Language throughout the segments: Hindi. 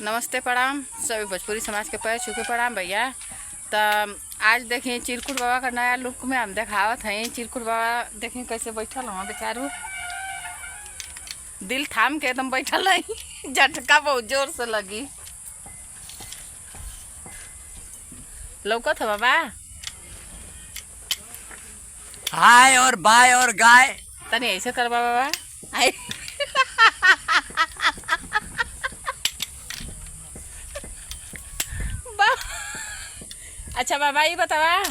नमस्ते प्रणाम सभी भोजपुरी समाज के पैर छू के प्रणाम भैया। तो आज देखिए चिरकुट बाबा का नया लुक में हम दिखावत हैं। चिरकुट बाबा देखिए कैसे बैठल हूँ बेचारू, दिल थाम के एकदम बैठल है। झटका बहुत जोर से लगी। लौकत है बाबा? हाय और बाय और गाय तनी ऐसे कर बाबा। आई अच्छा बाबा ये बतावा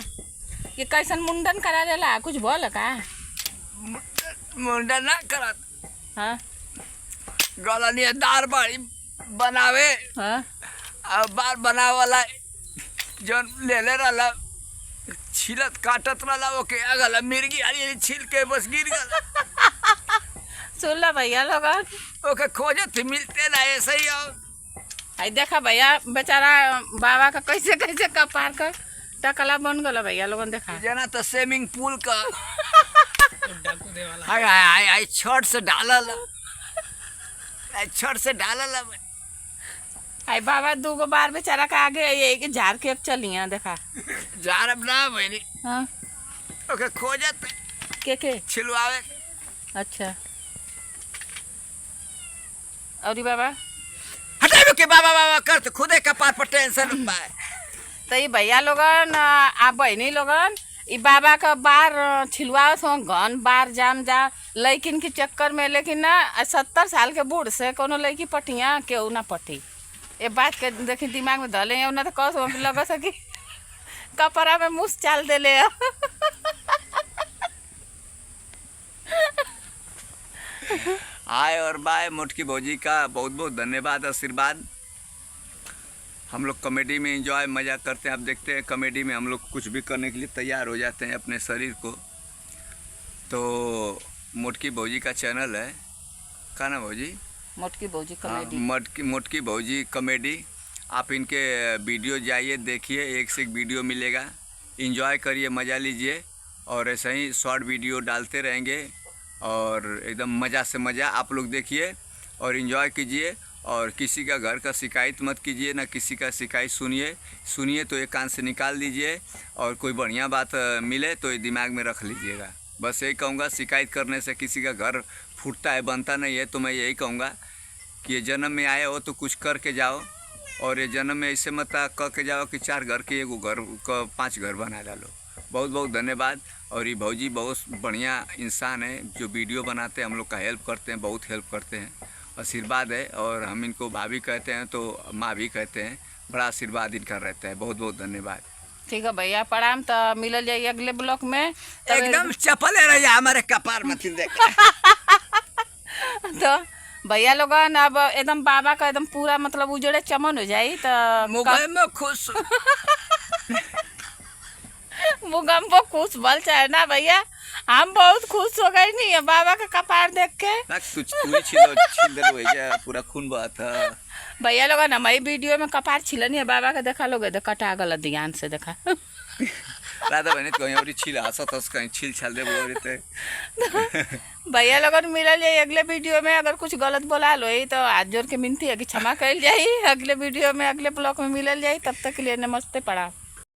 कि कैसन मुंडन करा लेला, कुछ बोल का? मुंडन ना करत। हाँ गलनी दार बाड़ी बनावे। हाँ अब बार बनावे वाला जो ले रहला छिलत काटत रहला ओके अगला मिर्गी आली छिल के बस गिर गल। सुन ला भैया लोगन, ओके खोजत मिलते ना ऐसे ही। आई देखा भैया बेचारा बाबा का कैसे कैसे कपार का टकला बन गला भैया लोगन देखा। जना तो स्विमिंग पूल का हाय हाय हाय छड़ से डालल, छड़ से डालल। आई बाबा दूगो बार बेचारा का आगे एक झाड़ के चलिया देखा। जार ना बनी। हाँ ओके खोजत के छिलवावे। अच्छा और बाबा हटावे के बाबा बाबा कर तो खुदे कपार पर टेंशन पाए। तो ये भैया लोगन आप बहनी लोगन ई बाबा का बार छिलवावत हो घन बार जाम जा लड़किन के चक्कर में, लेकिन ना 70 साल के बूढ़ से कोनो लड़की पटिया केहू ना पटी। ये बात के देखी दिमाग में धले ना तो कस लग सकी कपड़ा में मुँह चाल देले। आय और बाय मोटकी भौजी का बहुत बहुत धन्यवाद, आशीर्वाद। हम लोग कॉमेडी में एंजॉय मज़ा करते हैं। आप देखते हैं कॉमेडी में हम लोग कुछ भी करने के लिए तैयार हो जाते हैं अपने शरीर को। तो मोटकी भौजी का चैनल है, क्या ना भौजी? मोटकी भौजी कॉमेडी। मोटकी भौजी कॉमेडी। आप इनके वीडियो जाइए देखिए, एक से एक वीडियो मिलेगा। एंजॉय करिए, मज़ा लीजिए और ऐसे ही शॉर्ट वीडियो डालते रहेंगे और एकदम मज़ा से मज़ा आप लोग देखिए और एंजॉय कीजिए। और किसी का घर का शिकायत मत कीजिए, ना किसी का शिकायत सुनिए तो एक कान से निकाल दीजिए और कोई बढ़िया बात मिले तो ये दिमाग में रख लीजिएगा। बस यही कहूँगा, शिकायत करने से किसी का घर फूटता है बनता नहीं है। तो मैं यही कहूँगा कि ये जन्म में आए हो तो कुछ करके जाओ और ये जन्म में ऐसे मत करके जाओ कि 4 घर के एगो घर का 5 घर बना डालो। बहुत बहुत धन्यवाद। और ये भौजी बहुत बढ़िया इंसान है जो वीडियो बनाते हैं, हम लोग का हेल्प करते हैं, बहुत हेल्प करते हैं। आशीर्वाद है और हम इनको भाभी कहते हैं तो माँ भी कहते हैं। बड़ा आशीर्वाद इनका रहता है। बहुत बहुत धन्यवाद। ठीक है भैया प्रणाम। तो मिलल जाइए अगले ब्लॉक में। एकदम चपले रहिए हमारे कपार मत देख। तो भैया लोगन अब एकदम बाबा का एकदम पूरा मतलब उजड़े चमन हो जाई तो मुगल में खुश मुगम को खुश बल चाहे ना भैया, हम बहुत खुश हो गए नहीं है बाबा का कपार देख के। पूरा खून बहता। भैया लोग हमारी वीडियो में कपार छिलनी है बाबा का देखा लोगे तो कटा गल ध्यान से देखा। राधा बहनी कहीं और छिल हंसत हंस कहीं छिल छाल दे बोलते। भैया लोगन मिलल जाए अगले वीडियो में। अगर कुछ गलत बोला लो तो हाथ जोड़ के मिनती है कि क्षमा कल जाए। अगले वीडियो में अगले ब्लॉग में मिलल जाए। तब तक के लिए नमस्ते प्रणाम।